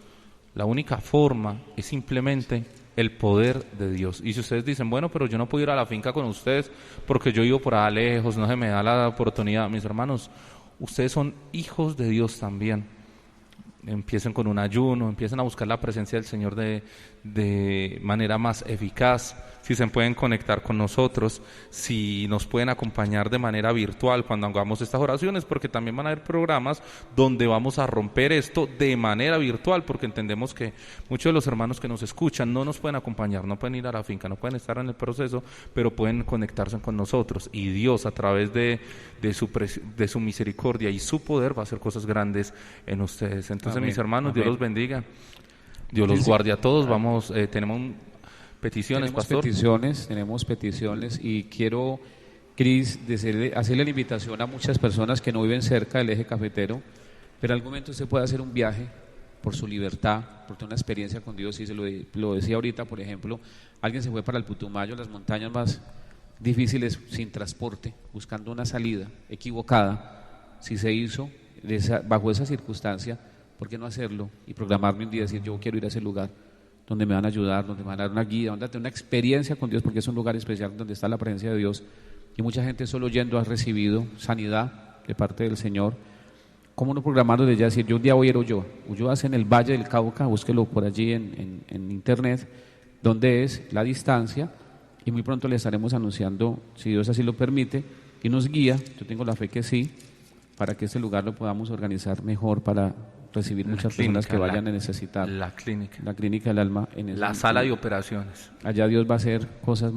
La única forma es simplemente el poder de Dios. Y si ustedes dicen, bueno, pero yo no puedo ir a la finca con ustedes porque yo vivo por allá lejos, no se me da la oportunidad. Mis hermanos, ustedes son hijos de Dios también. Empiecen con un ayuno, empiecen a buscar la presencia del Señor de manera más eficaz. Si se pueden conectar con nosotros, si nos pueden acompañar de manera virtual cuando hagamos estas oraciones, porque también van a haber programas donde vamos a romper esto de manera virtual, porque entendemos que muchos de los hermanos que nos escuchan no nos pueden acompañar, no pueden ir a la finca, no pueden estar en el proceso, pero pueden conectarse con nosotros, y Dios, a través de su misericordia y su poder, va a hacer cosas grandes en ustedes. Entonces, amén, mis hermanos, amén. Dios los bendiga, Dios los guarde a todos. Vamos, tenemos peticiones, pastor. Tenemos peticiones y quiero, Cris, hacerle la invitación a muchas personas que no viven cerca del eje cafetero, pero en algún momento usted puede hacer un viaje por su libertad, por tener una experiencia con Dios. Y lo decía ahorita, por ejemplo, alguien se fue para el Putumayo, las montañas más difíciles, sin transporte, buscando una salida equivocada. Si se hizo bajo esa circunstancia, ¿por qué no hacerlo y programarme un día y decir, yo quiero ir a ese lugar donde me van a ayudar, donde me van a dar una guía, donde tener una experiencia con Dios, porque es un lugar especial donde está la presencia de Dios, y mucha gente solo yendo ha recibido sanidad de parte del Señor? ¿Cómo no programarlo de ya decir, yo un día voy a ir a Ulloa? Ulloa es en el Valle del Cauca, búsquelo por allí en internet, donde es la distancia, y muy pronto le estaremos anunciando, si Dios así lo permite, y nos guía, yo tengo la fe que sí, para que este lugar lo podamos organizar mejor para recibir muchas personas que vayan a necesitar. La clínica La clínica del alma. la sala de operaciones. Allá Dios va a hacer cosas